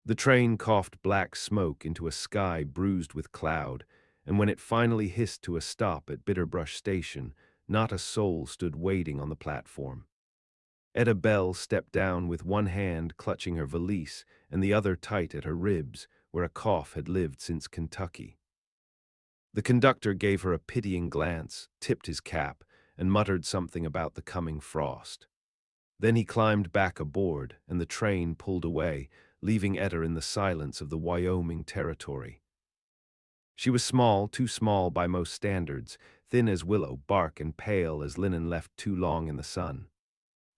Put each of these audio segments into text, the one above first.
The train coughed black smoke into a sky bruised with cloud, and when it finally hissed to a stop at Bitterbrush Station, not a soul stood waiting on the platform. Etta Bell stepped down with one hand clutching her valise and the other tight at her ribs, where a cough had lived since Kentucky. The conductor gave her a pitying glance, tipped his cap, and muttered something about the coming frost. Then he climbed back aboard, and the train pulled away, leaving Etta in the silence of the Wyoming territory. She was small, too small by most standards, thin as willow bark and pale as linen left too long in the sun.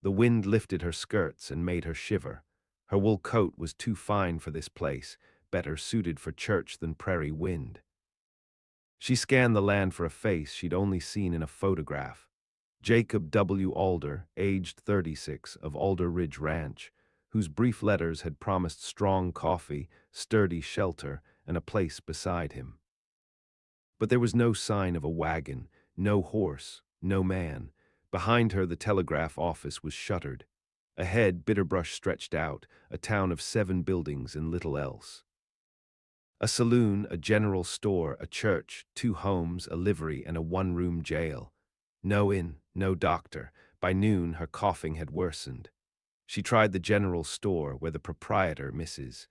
The wind lifted her skirts and made her shiver. Her wool coat was too fine for this place, better suited for church than prairie wind. She scanned the land for a face she'd only seen in a photograph. Jacob W. Alder, aged 36, of Alder Ridge Ranch, whose brief letters had promised strong coffee, sturdy shelter, and a place beside him. But there was no sign of a wagon, no horse, no man. Behind her, the telegraph office was shuttered. Ahead, Bitterbrush stretched out, a town of 7 buildings and little else. A saloon, a general store, a church, 2 homes, a livery, and a one-room jail. No inn, no doctor. By noon, her coughing had worsened. She tried the general store, where the proprietor, Mrs.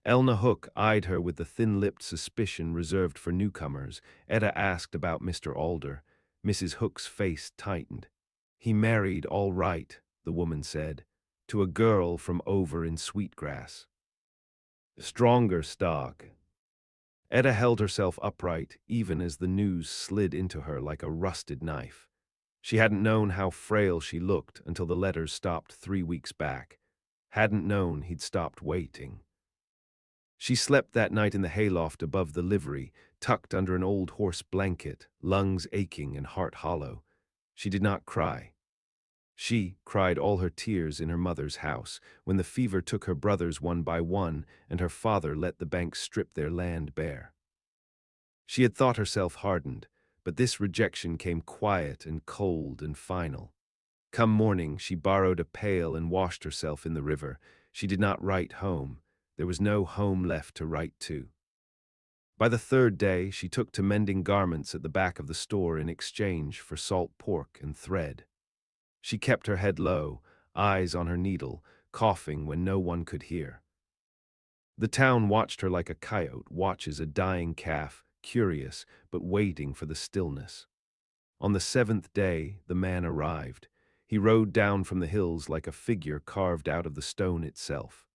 Elna Hook, eyed her with the thin-lipped suspicion reserved for newcomers. Etta asked about Mr. Alder. Mrs. Hook's face tightened. "He married all right," the woman said, "to a girl from over in Sweetgrass. Stronger stock." Etta held herself upright, even as the news slid into her like a rusted knife. She hadn't known how frail she looked until the letters stopped 3 weeks back. Hadn't known he'd stopped waiting. She slept that night in the hayloft above the livery, tucked under an old horse blanket, lungs aching and heart hollow. She did not cry. She cried all her tears in her mother's house, when the fever took her brothers one by one and her father let the banks strip their land bare. She had thought herself hardened, but this rejection came quiet and cold and final. Come morning, she borrowed a pail and washed herself in the river. She did not write home. There was no home left to write to. By the 3rd day, she took to mending garments at the back of the store in exchange for salt pork and thread. She kept her head low, eyes on her needle, coughing when no one could hear. The town watched her like a coyote watches a dying calf, curious but waiting for the stillness. On the 7th day, the man arrived. He rode down from the hills like a figure carved out of the stone itself.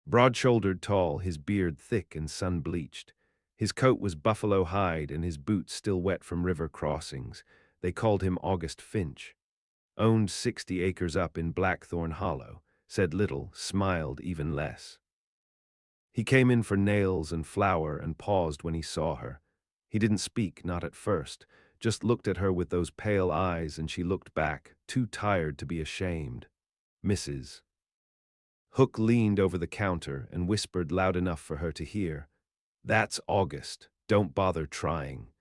Broad-shouldered, tall, his beard thick and sun-bleached. His coat was buffalo hide and his boots still wet from river crossings. They called him August Finch. Owned 60 acres up in Blackthorn Hollow. Said little, smiled even less. He came in for nails and flour and paused when he saw her. He didn't speak, not at first, just looked at her with those pale eyes, and she looked back, too tired to be ashamed. "Mrs." Hook leaned over the counter and whispered loud enough for her to hear, "That's August. Don't bother trying."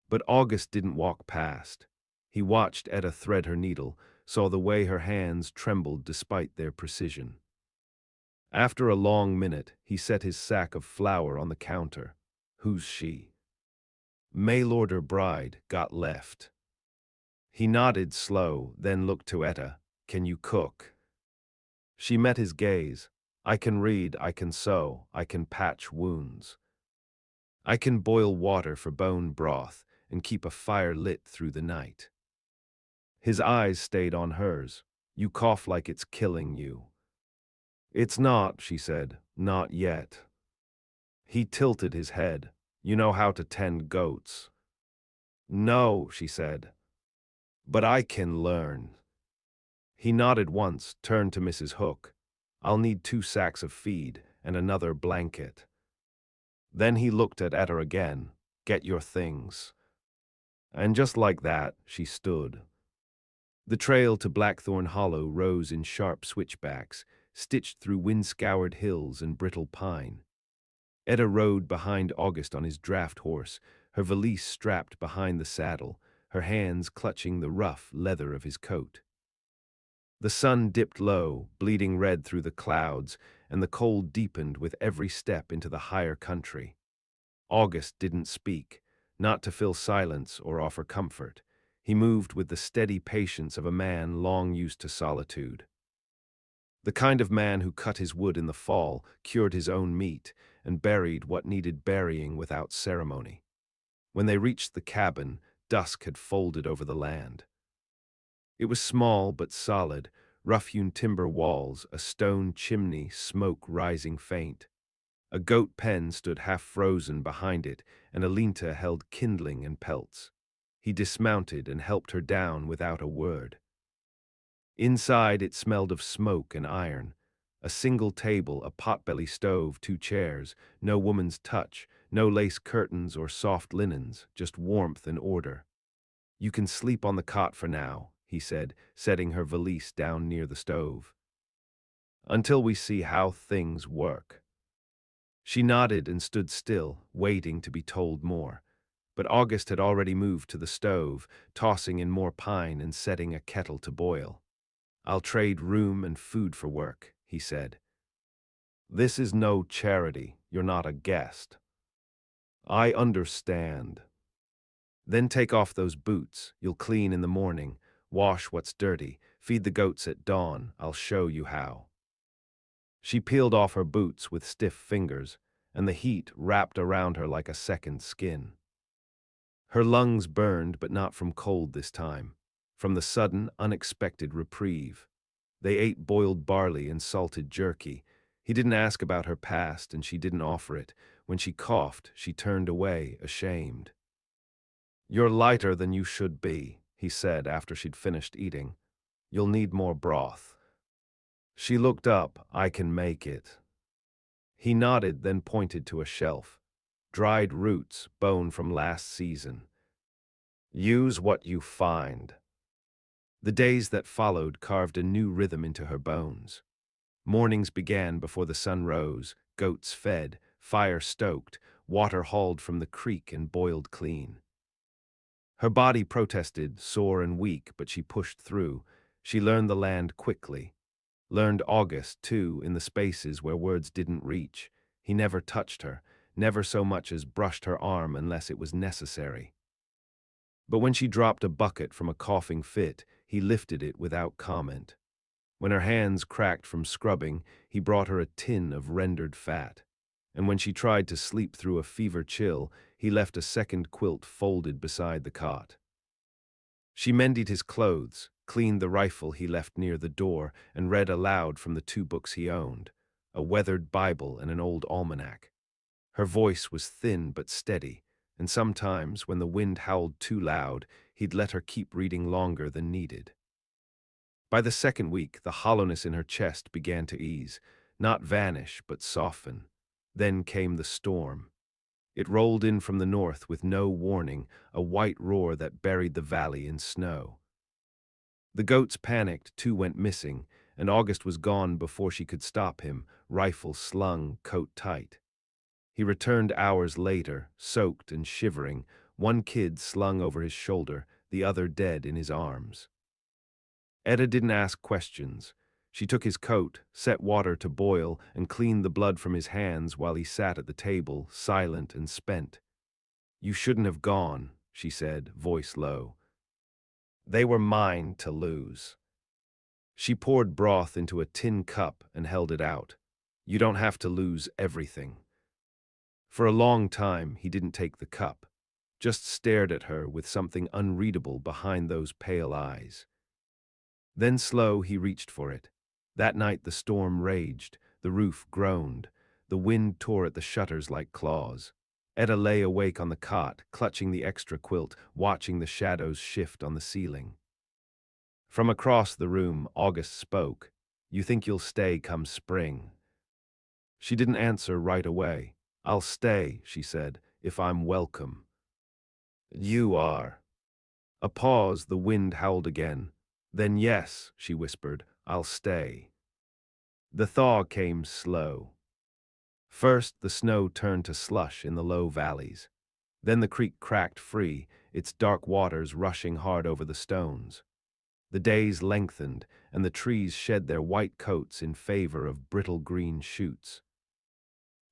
But August didn't walk past. He watched Etta thread her needle, saw the way her hands trembled despite their precision. After a long minute, he set his sack of flour on the counter. "Who's she?" "Mail order bride, got left." He nodded slow, then looked to Etta. "Can you cook?" She met his gaze. "I can read, I can sew, I can patch wounds. I can boil water for bone broth and keep a fire lit through the night." His eyes stayed on hers. "You cough like it's killing you." "It's not," she said, "not yet." He tilted his head. "You know how to tend goats." "No," she said, "but I can learn." He nodded once, turned to Mrs. Hook. "I'll need 2 sacks of feed and another blanket." Then he looked at Etta again. "Get your things." And just like that, she stood. The trail to Blackthorn Hollow rose in sharp switchbacks, stitched through wind-scoured hills and brittle pine. Etta rode behind August on his draft horse, her valise strapped behind the saddle, her hands clutching the rough leather of his coat. The sun dipped low, bleeding red through the clouds, and the cold deepened with every step into the higher country. August didn't speak, not to fill silence or offer comfort. He moved with the steady patience of a man long used to solitude. The kind of man who cut his wood in the fall, cured his own meat, and buried what needed burying without ceremony. When they reached the cabin, dusk had folded over the land. It was small but solid, rough-hewn timber walls, a stone chimney, smoke rising faint. A goat pen stood half-frozen behind it, and Alinta held kindling and pelts. He dismounted and helped her down without a word. Inside it smelled of smoke and iron. A single table, a potbelly stove, 2 chairs, no woman's touch, no lace curtains or soft linens, just warmth and order. "You can sleep on the cot for now," he said, setting her valise down near the stove. "Until we see how things work." She nodded and stood still, waiting to be told more. But August had already moved to the stove, tossing in more pine and setting a kettle to boil. "I'll trade room and food for work," he said. "This is no charity. You're not a guest." "I understand." "Then take off those boots. You'll clean in the morning. Wash what's dirty. Feed the goats at dawn. I'll show you how." She peeled off her boots with stiff fingers, and the heat wrapped around her like a second skin. Her lungs burned, but not from cold this time, from the sudden, unexpected reprieve. They ate boiled barley and salted jerky. He didn't ask about her past, and she didn't offer it. When she coughed, she turned away, ashamed. "You're lighter than you should be," he said after she'd finished eating. "You'll need more broth." She looked up. "I can make it." He nodded, then pointed to a shelf. "Dried roots, bone from last season. Use what you find." The days that followed carved a new rhythm into her bones. Mornings began before the sun rose, goats fed, fire stoked, water hauled from the creek and boiled clean. Her body protested, sore and weak, but she pushed through. She learned the land quickly. Learned August, too, in the spaces where words didn't reach. He never touched her, never so much as brushed her arm unless it was necessary. But when she dropped a bucket from a coughing fit, he lifted it without comment. When her hands cracked from scrubbing, he brought her a tin of rendered fat. And when she tried to sleep through a fever chill, he left a second quilt folded beside the cot. She mended his clothes, cleaned the rifle he left near the door, and read aloud from the 2 books he owned, a weathered Bible and an old almanac. Her voice was thin but steady, and sometimes, when the wind howled too loud, he'd let her keep reading longer than needed. By the second week, the hollowness in her chest began to ease, not vanish, but soften. Then came the storm. It rolled in from the north with no warning, a white roar that buried the valley in snow. The goats panicked, 2 went missing, and August was gone before she could stop him, rifle slung, coat tight. He returned hours later, soaked and shivering, 1 kid slung over his shoulder, the other dead in his arms. Etta didn't ask questions. She took his coat, set water to boil, and cleaned the blood from his hands while he sat at the table, silent and spent. "You shouldn't have gone," she said, voice low. "They were mine to lose." She poured broth into a tin cup and held it out. "You don't have to lose everything." For a long time, he didn't take the cup, just stared at her with something unreadable behind those pale eyes. Then slow, he reached for it. That night the storm raged, the roof groaned, the wind tore at the shutters like claws. Etta lay awake on the cot, clutching the extra quilt, watching the shadows shift on the ceiling. From across the room, August spoke. "You think you'll stay come spring?" She didn't answer right away. "I'll stay," she said, "if I'm welcome." "You are." A pause, the wind howled again. "Then yes," she whispered, "I'll stay." The thaw came slow. First, the snow turned to slush in the low valleys. Then the creek cracked free, its dark waters rushing hard over the stones. The days lengthened, and the trees shed their white coats in favor of brittle green shoots.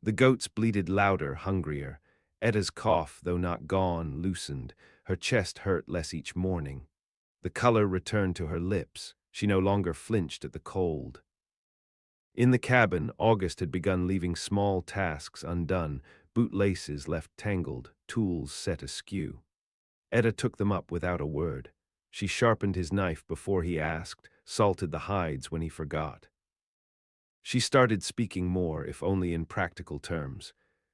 The goats bleated louder, hungrier. Etta's cough, though not gone, loosened. Her chest hurt less each morning. The color returned to her lips. She no longer flinched at the cold. In the cabin, August had begun leaving small tasks undone, bootlaces left tangled, tools set askew. Etta took them up without a word. She sharpened his knife before he asked, salted the hides when he forgot. She started speaking more, if only in practical terms,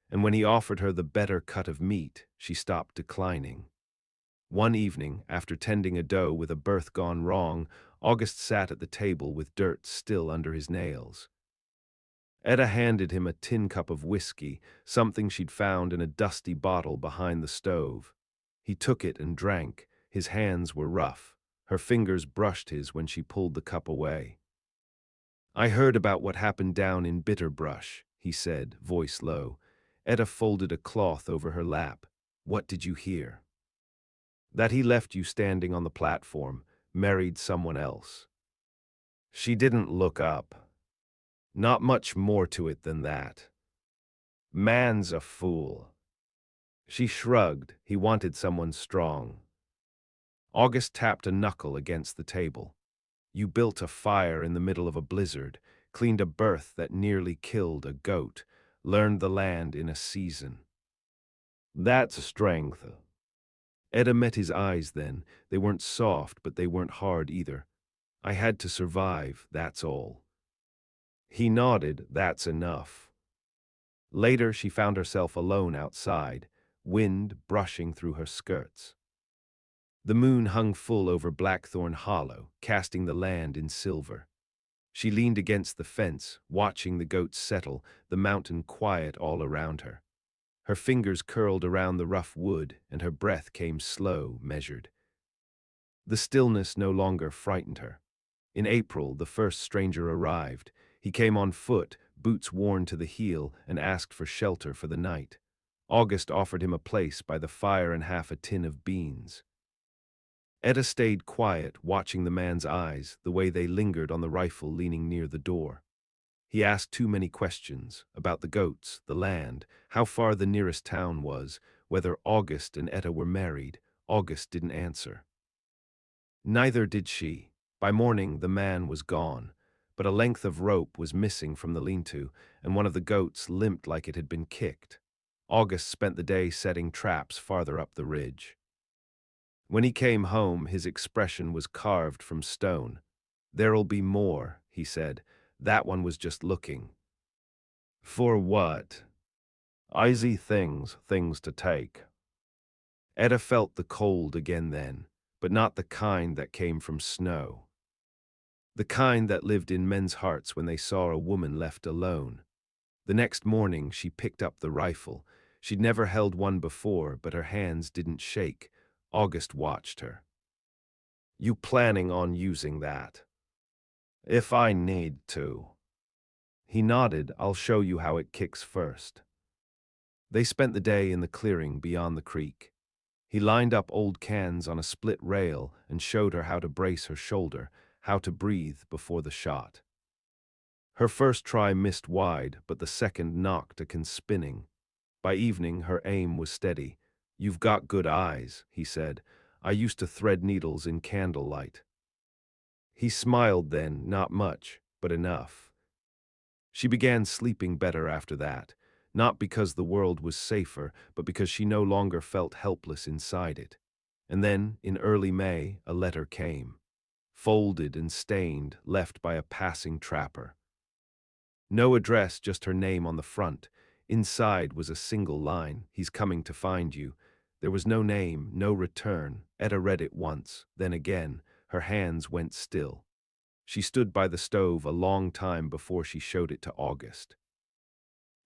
and when he offered her the better cut of meat, she stopped declining. One evening, after tending a doe with a berth gone wrong, August sat at the table with dirt still under his nails. Etta handed him a tin cup of whiskey, something she'd found in a dusty bottle behind the stove. He took it and drank. His hands were rough. Her fingers brushed his when she pulled the cup away. "I heard about what happened down in Bitterbrush," he said, voice low. Etta folded a cloth over her lap. "What did you hear?" "That he left you standing on the platform, married someone else." She didn't look up. "Not much more to it than that. Man's a fool." She shrugged. He wanted someone strong. August tapped a knuckle against the table. "You built a fire in the middle of a blizzard, cleaned a berth that nearly killed a goat, learned the land in a season. That's strength." Etta met his eyes then. They weren't soft, but they weren't hard either. "I had to survive, that's all." He nodded. "That's enough." Later, she found herself alone outside, wind brushing through her skirts. The moon hung full over Blackthorn Hollow, casting the land in silver. She leaned against the fence, watching the goats settle, the mountain quiet all around her. Her fingers curled around the rough wood, and her breath came slow, measured. The stillness no longer frightened her. In April, the first stranger arrived. He came on foot, boots worn to the heel, and asked for shelter for the night. August offered him a place by the fire and half a tin of beans. Etta stayed quiet, watching the man's eyes, the way they lingered on the rifle leaning near the door. He asked too many questions, about the goats, the land, how far the nearest town was, whether August and Etta were married. August didn't answer. Neither did she. By morning, the man was gone, but a length of rope was missing from the lean-to, and one of the goats limped like it had been kicked. August spent the day setting traps farther up the ridge. When he came home, his expression was carved from stone. "There'll be more," he said. "That one was just looking." "For what?" "Easy things to take." Etta felt the cold again then, but not the kind that came from snow. The kind that lived in men's hearts when they saw a woman left alone. The next morning, she picked up the rifle. She'd never held one before, but her hands didn't shake. August watched her. "You planning on using that?" "If I need to." He nodded. "I'll show you how it kicks first." They spent the day in the clearing beyond the creek. He lined up old cans on a split rail and showed her how to brace her shoulder, how to breathe before the shot. Her first try missed wide, but the second knocked a can spinning. By evening, her aim was steady. "You've got good eyes," he said. "I used to thread needles in candlelight." He smiled then, not much, but enough. She began sleeping better after that, not because the world was safer, but because she no longer felt helpless inside it. And then, in early May, a letter came. Folded and stained, left by a passing trapper. No address, just her name on the front. Inside was a single line: "He's coming to find you." There was no name, no return. Etta read it once, then again. Her hands went still. She stood by the stove a long time before she showed it to August.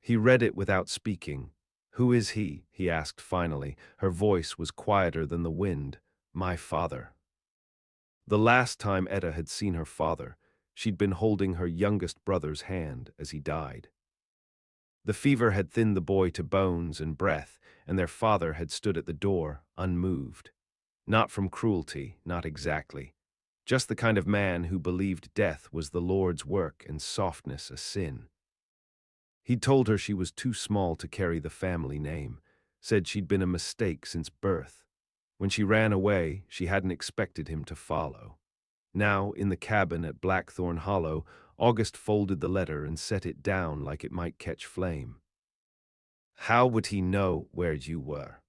He read it without speaking. "Who is he?" he asked finally. Her voice was quieter than the wind. "My father." The last time Etta had seen her father, she'd been holding her youngest brother's hand as he died. The fever had thinned the boy to bones and breath, and their father had stood at the door, unmoved. Not from cruelty, not exactly. Just the kind of man who believed death was the Lord's work and softness a sin. He'd told her she was too small to carry the family name, said she'd been a mistake since birth. When she ran away, she hadn't expected him to follow. Now, in the cabin at Blackthorn Hollow, August folded the letter and set it down like it might catch flame. "How would he know where you were?"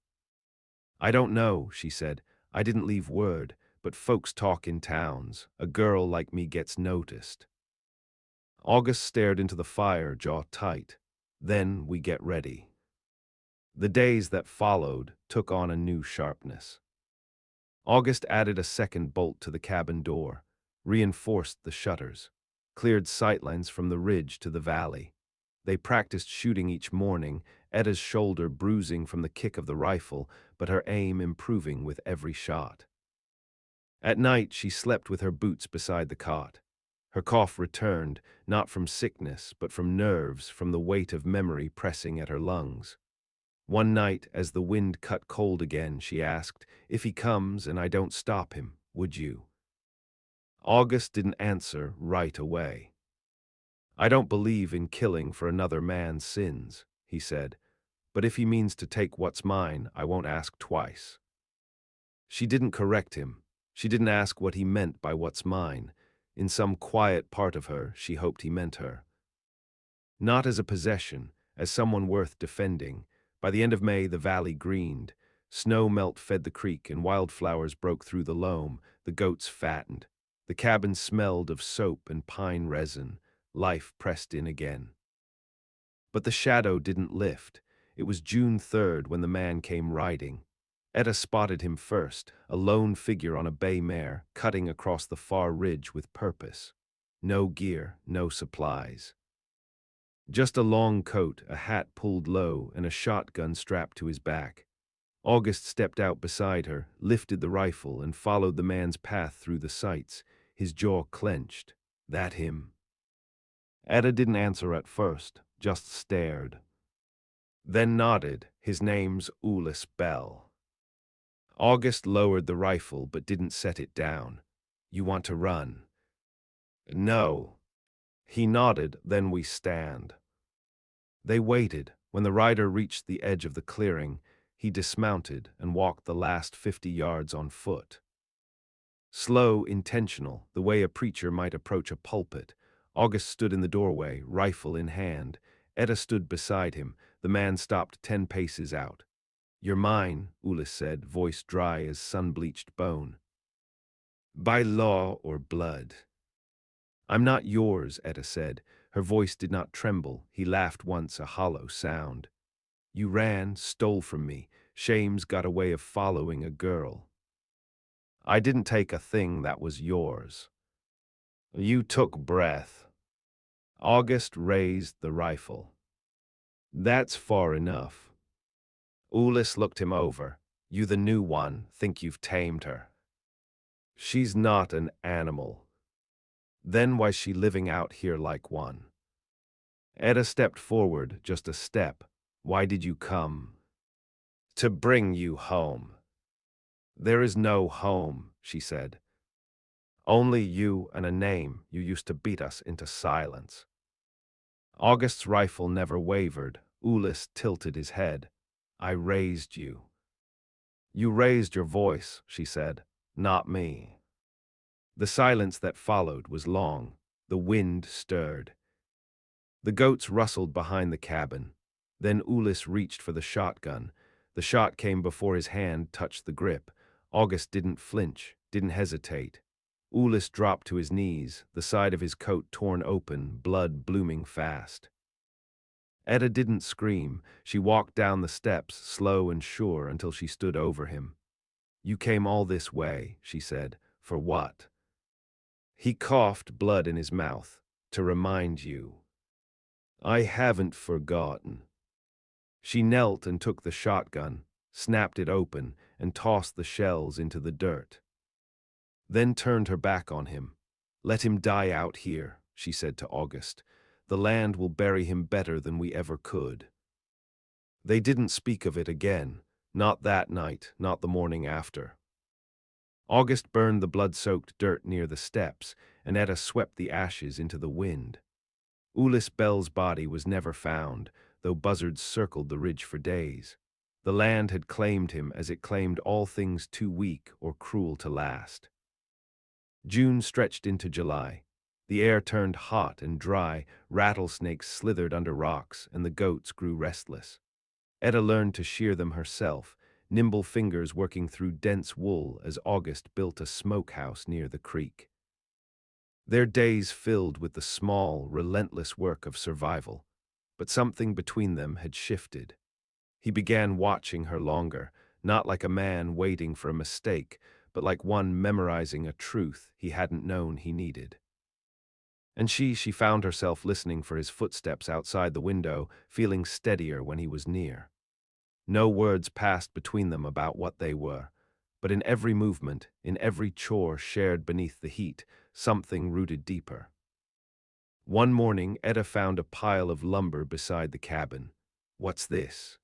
"I don't know," she said. "I didn't leave word, but folks talk in towns. A girl like me gets noticed." August stared into the fire, jaw tight. "Then we get ready." The days that followed took on a new sharpness. August added a second bolt to the cabin door, reinforced the shutters, cleared sightlines from the ridge to the valley. They practiced shooting each morning, Etta's shoulder bruising from the kick of the rifle, but her aim improving with every shot. At night, she slept with her boots beside the cot. Her cough returned, not from sickness, but from nerves, from the weight of memory pressing at her lungs. One night, as the wind cut cold again, she asked, "If he comes and I don't stop him, would you?" August didn't answer right away. "I don't believe in killing for another man's sins," he said, "but if he means to take what's mine, I won't ask twice." She didn't correct him. She didn't ask what he meant by what's mine. In some quiet part of her, she hoped he meant her. Not as a possession, as someone worth defending. By the end of May, the valley greened. Snow melt fed the creek and wildflowers broke through the loam. The goats fattened. The cabin smelled of soap and pine resin. Life pressed in again. But the shadow didn't lift. It was June 3rd when the man came riding. Etta spotted him first, a lone figure on a bay mare, cutting across the far ridge with purpose. No gear, no supplies. Just a long coat, a hat pulled low, and a shotgun strapped to his back. August stepped out beside her, lifted the rifle, and followed the man's path through the sights, his jaw clenched. That him? Etta didn't answer at first, just stared. Then nodded. His name's Ulis Bell. August lowered the rifle but didn't set it down. "You want to run?" "No." He nodded, "Then we stand." They waited. When the rider reached the edge of the clearing, he dismounted and walked the last 50 yards on foot. Slow, intentional, the way a preacher might approach a pulpit. August stood in the doorway, rifle in hand. Etta stood beside him. The man stopped 10 paces out. "You're mine," Ulis said, voice dry as sun-bleached bone. "By law or blood." "I'm not yours," Etta said. Her voice did not tremble. He laughed once, a hollow sound. "You ran, stole from me. Shame's got a way of following a girl." "I didn't take a thing that was yours." "You took breath." August raised the rifle. "That's far enough." Ulis looked him over. "You the new one, think you've tamed her." "She's not an animal." "Then why's she living out here like one?" Etta stepped forward, just a step. "Why did you come?" "To bring you home." "There is no home," she said. "Only you and a name. You used to beat us into silence." August's rifle never wavered. Ulis tilted his head. "I raised you." "You raised your voice," she said. "Not me." The silence that followed was long. The wind stirred. The goats rustled behind the cabin. Then Ulis reached for the shotgun. The shot came before his hand touched the grip. August didn't flinch, didn't hesitate. Ulis dropped to his knees, the side of his coat torn open, blood blooming fast. Etta didn't scream. She walked down the steps, slow and sure, until she stood over him. "You came all this way," she said. "For what?" He coughed, blood in his mouth. "To remind you." "I haven't forgotten." She knelt and took the shotgun, snapped it open, and tossed the shells into the dirt. Then turned her back on him. "Let him die out here," she said to August. "The land will bury him better than we ever could." They didn't speak of it again, not that night, not the morning after. August burned the blood-soaked dirt near the steps, and Etta swept the ashes into the wind. Ulis Bell's body was never found, though buzzards circled the ridge for days. The land had claimed him as it claimed all things too weak or cruel to last. June stretched into July. The air turned hot and dry, rattlesnakes slithered under rocks, and the goats grew restless. Etta learned to shear them herself, nimble fingers working through dense wool as August built a smokehouse near the creek. Their days filled with the small, relentless work of survival, but something between them had shifted. He began watching her longer, not like a man waiting for a mistake, but like one memorizing a truth he hadn't known he needed. And she found herself listening for his footsteps outside the window, feeling steadier when he was near. No words passed between them about what they were, but in every movement, in every chore shared beneath the heat, something rooted deeper. One morning, Etta found a pile of lumber beside the cabin. "What's this?"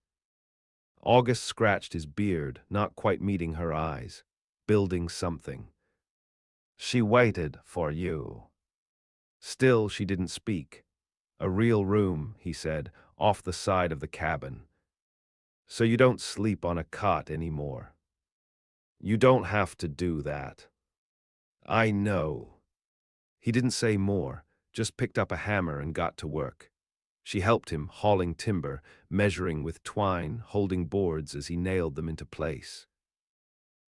August scratched his beard, not quite meeting her eyes. "Building something." "She waited for you." Still, she didn't speak. "A real room," he said, "off the side of the cabin. So you don't sleep on a cot anymore. You don't have to do that." "I know." He didn't say more, just picked up a hammer and got to work. She helped him, hauling timber, measuring with twine, holding boards as he nailed them into place.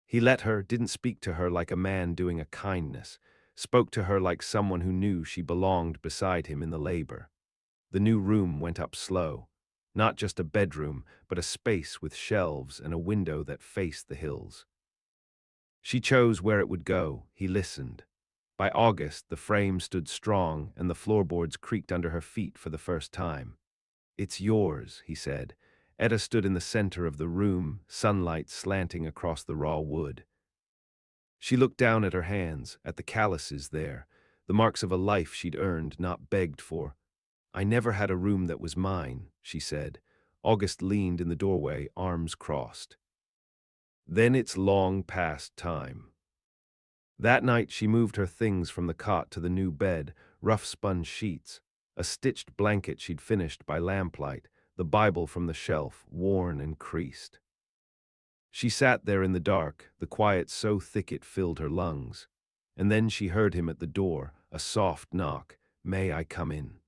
He let her, didn't speak to her like a man doing a kindness, spoke to her like someone who knew she belonged beside him in the labor. The new room went up slow. Not just a bedroom, but a space with shelves and a window that faced the hills. She chose where it would go. He listened. By August, the frame stood strong and the floorboards creaked under her feet for the first time. "It's yours," he said. Etta stood in the center of the room, sunlight slanting across the raw wood. She looked down at her hands, at the calluses there, the marks of a life she'd earned, not begged for. "I never had a room that was mine," she said. August leaned in the doorway, arms crossed. "Then it's long past time." That night she moved her things from the cot to the new bed, rough spun sheets, a stitched blanket she'd finished by lamplight, the Bible from the shelf, worn and creased. She sat there in the dark, the quiet so thick it filled her lungs. And then she heard him at the door, a soft knock. "May I come in?"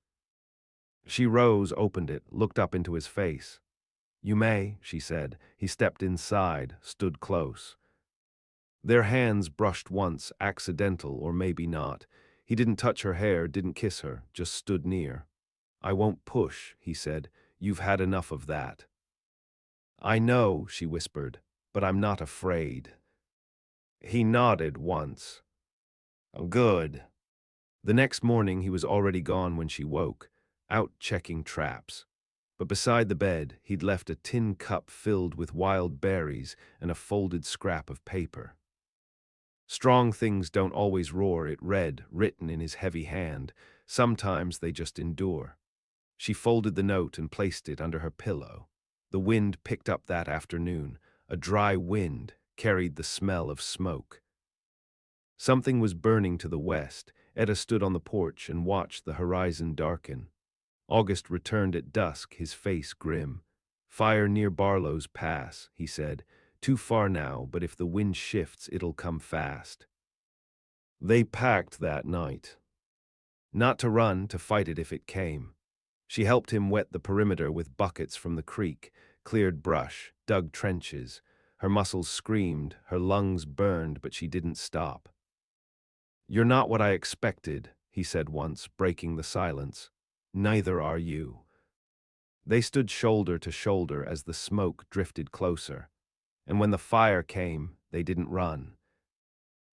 She rose, opened it, looked up into his face. "You may," she said. He stepped inside, stood close. Their hands brushed once, accidental or maybe not. He didn't touch her hair, didn't kiss her, just stood near. "I won't push," he said. "You've had enough of that." "I know," she whispered, "but I'm not afraid." He nodded once. "Oh, good." The next morning he was already gone when she woke, out checking traps. But beside the bed, he'd left a tin cup filled with wild berries and a folded scrap of paper. "Strong things don't always roar," it read, written in his heavy hand. "Sometimes they just endure." She folded the note and placed it under her pillow. The wind picked up that afternoon. A dry wind carried the smell of smoke. Something was burning to the west. Etta stood on the porch and watched the horizon darken. August returned at dusk, his face grim. "Fire near Barlow's Pass," he said. "Too far now, but if the wind shifts, it'll come fast." They packed that night. Not to run, to fight it if it came. She helped him wet the perimeter with buckets from the creek, cleared brush, dug trenches. Her muscles screamed, her lungs burned, but she didn't stop. "You're not what I expected," he said once, breaking the silence. "Neither are you." They stood shoulder to shoulder as the smoke drifted closer. And when the fire came, they didn't run.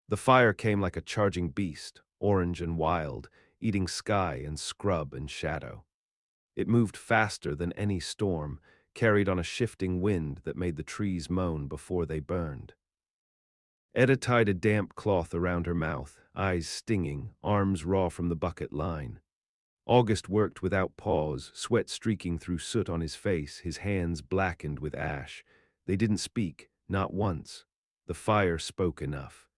The fire came like a charging beast, orange and wild, eating sky and scrub and shadow. It moved faster than any storm, carried on a shifting wind that made the trees moan before they burned. Etta tied a damp cloth around her mouth, eyes stinging, arms raw from the bucket line. August worked without pause, sweat streaking through soot on his face, his hands blackened with ash. They didn't speak, not once. The fire spoke enough.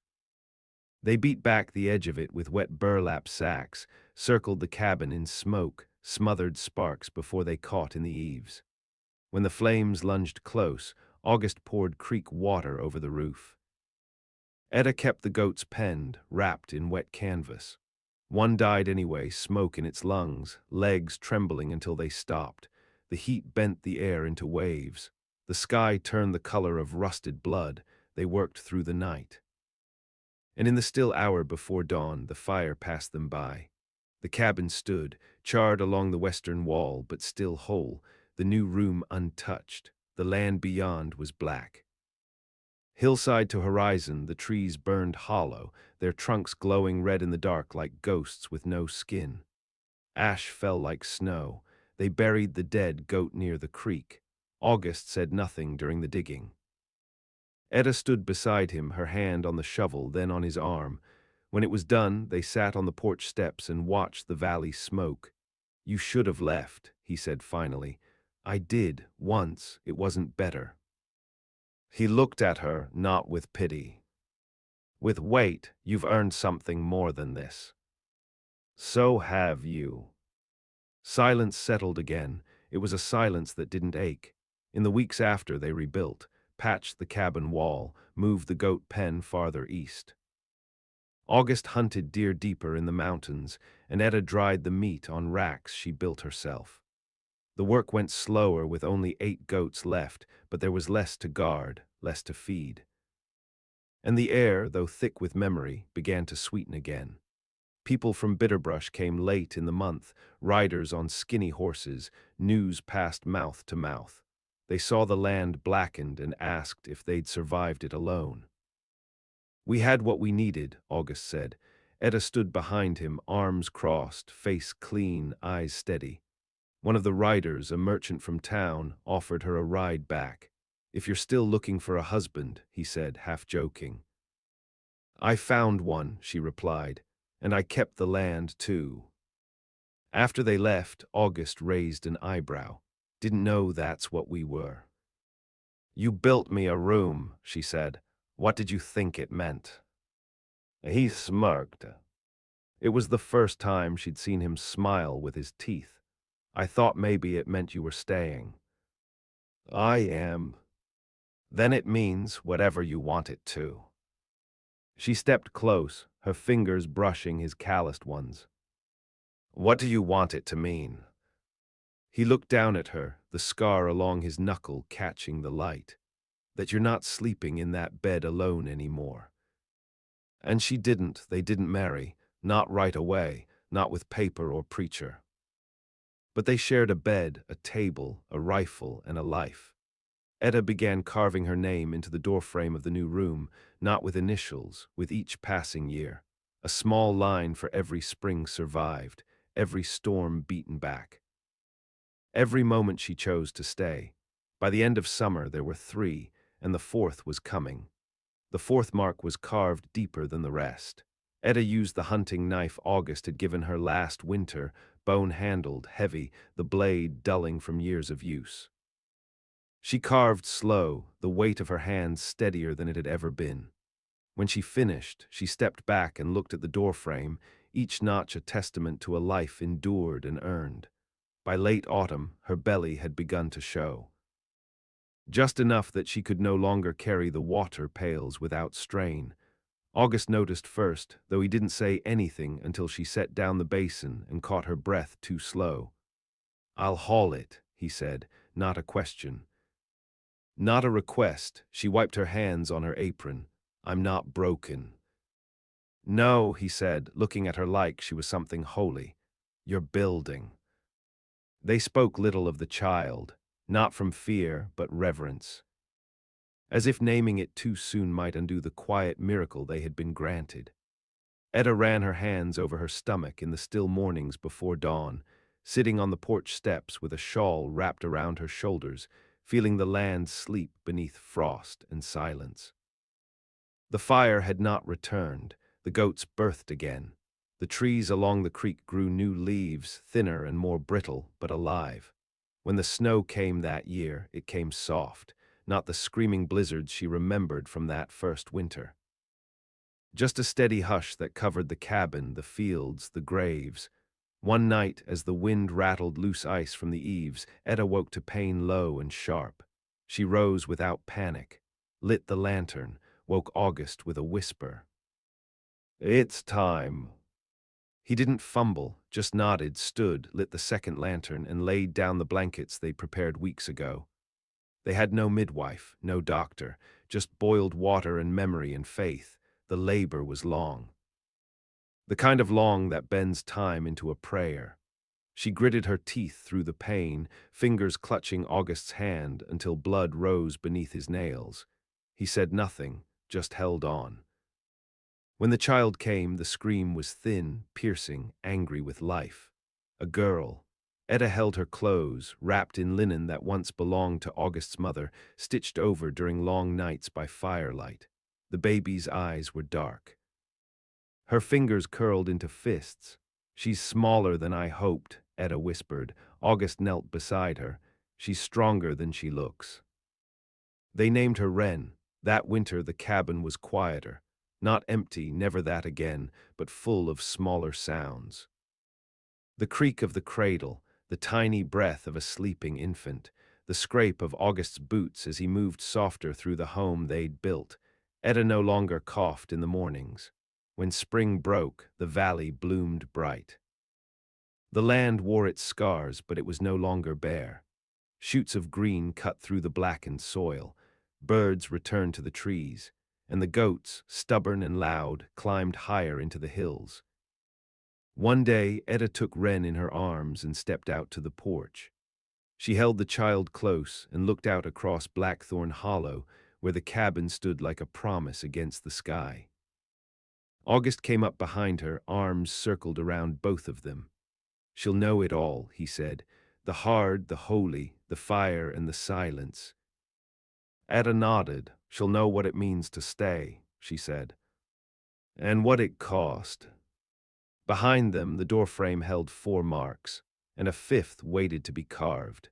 They beat back the edge of it with wet burlap sacks, circled the cabin in smoke, smothered sparks before they caught in the eaves. When the flames lunged close, August poured creek water over the roof. Etta kept the goats penned, wrapped in wet canvas. One died anyway, smoke in its lungs, legs trembling until they stopped. The heat bent the air into waves. The sky turned the color of rusted blood. They worked through the night. And in the still hour before dawn, the fire passed them by. The cabin stood, charred along the western wall, but still whole, the new room untouched. The land beyond was black. Hillside to horizon, the trees burned hollow, their trunks glowing red in the dark like ghosts with no skin. Ash fell like snow. They buried the dead goat near the creek. August said nothing during the digging. Etta stood beside him, her hand on the shovel, then on his arm. When it was done, they sat on the porch steps and watched the valley smoke. "You should have left," he said finally. "I did, once. It wasn't better." He looked at her, not with pity. "With weight, you've earned something more than this." "So have you." Silence settled again. It was a silence that didn't ache. In the weeks after, they rebuilt, patched the cabin wall, moved the goat pen farther east. August hunted deer deeper in the mountains, and Etta dried the meat on racks she built herself. The work went slower with only 8 goats left, but there was less to guard, less to feed. And the air, though thick with memory, began to sweeten again. People from Bitterbrush came late in the month, riders on skinny horses, news passed mouth to mouth. They saw the land blackened and asked if they'd survived it alone. "We had what we needed," August said. Etta stood behind him, arms crossed, face clean, eyes steady. One of the riders, a merchant from town, offered her a ride back. "If you're still looking for a husband," he said, half joking. "I found one," she replied, "and I kept the land, too." After they left, August raised an eyebrow. "Didn't know that's what we were." "You built me a room," she said. "What did you think it meant?" He smirked. It was the first time she'd seen him smile with his teeth. "I thought maybe it meant you were staying." "I am." "Then it means whatever you want it to." She stepped close, her fingers brushing his calloused ones. "What do you want it to mean?" He looked down at her, the scar along his knuckle catching the light. "That you're not sleeping in that bed alone anymore." And they didn't marry, not right away, not with paper or preacher. But they shared a bed, a table, a rifle, and a life. Etta began carving her name into the doorframe of the new room, not with initials, with each passing year. A small line for every spring survived, every storm beaten back. Every moment she chose to stay. By the end of summer there were 3, and the 4th was coming. The 4th mark was carved deeper than the rest. Etta used the hunting knife August had given her last winter, bone-handled, heavy, the blade dulling from years of use. She carved slow, the weight of her hands steadier than it had ever been. When she finished, she stepped back and looked at the doorframe, each notch a testament to a life endured and earned. By late autumn, her belly had begun to show. Just enough that she could no longer carry the water pails without strain. August noticed first, though he didn't say anything until she set down the basin and caught her breath too slow. "I'll haul it," he said, not a question. Not a request. She wiped her hands on her apron. "I'm not broken." "No," he said, looking at her like she was something holy. "You're building." They spoke little of the child, not from fear, but reverence. As if naming it too soon might undo the quiet miracle they had been granted. Etta ran her hands over her stomach in the still mornings before dawn, sitting on the porch steps with a shawl wrapped around her shoulders, feeling the land sleep beneath frost and silence. The fire had not returned. The goats birthed again. The trees along the creek grew new leaves, thinner and more brittle, but alive. When the snow came that year, it came soft, not the screaming blizzards she remembered from that first winter. Just a steady hush that covered the cabin, the fields, the graves. One night, as the wind rattled loose ice from the eaves, Etta woke to pain low and sharp. She rose without panic, lit the lantern, woke August with a whisper. "It's time." He didn't fumble, just nodded, stood, lit the second lantern, and laid down the blankets they'd prepared weeks ago. They had no midwife, no doctor, just boiled water and memory and faith. The labor was long. The kind of long that bends time into a prayer. She gritted her teeth through the pain, fingers clutching August's hand until blood rose beneath his nails. He said nothing, just held on. When the child came, the scream was thin, piercing, angry with life. A girl. Etta held her close, wrapped in linen that once belonged to August's mother, stitched over during long nights by firelight. The baby's eyes were dark. Her fingers curled into fists. "She's smaller than I hoped," Etta whispered. August knelt beside her. "She's stronger than she looks." They named her Wren. That winter the cabin was quieter. Not empty, never that again, but full of smaller sounds. The creak of the cradle, the tiny breath of a sleeping infant, the scrape of August's boots as he moved softer through the home they'd built. Etta no longer coughed in the mornings. When spring broke, the valley bloomed bright. The land wore its scars, but it was no longer bare. Shoots of green cut through the blackened soil. Birds returned to the trees, and the goats, stubborn and loud, climbed higher into the hills. One day, Etta took Wren in her arms and stepped out to the porch. She held the child close and looked out across Blackthorn Hollow, where the cabin stood like a promise against the sky. August came up behind her, arms circled around both of them. "She'll know it all," he said. "The hard, the holy, the fire and the silence." Etta nodded. "She'll know what it means to stay," she said. "And what it cost." Behind them, the doorframe held 4 marks, and a 5th waited to be carved.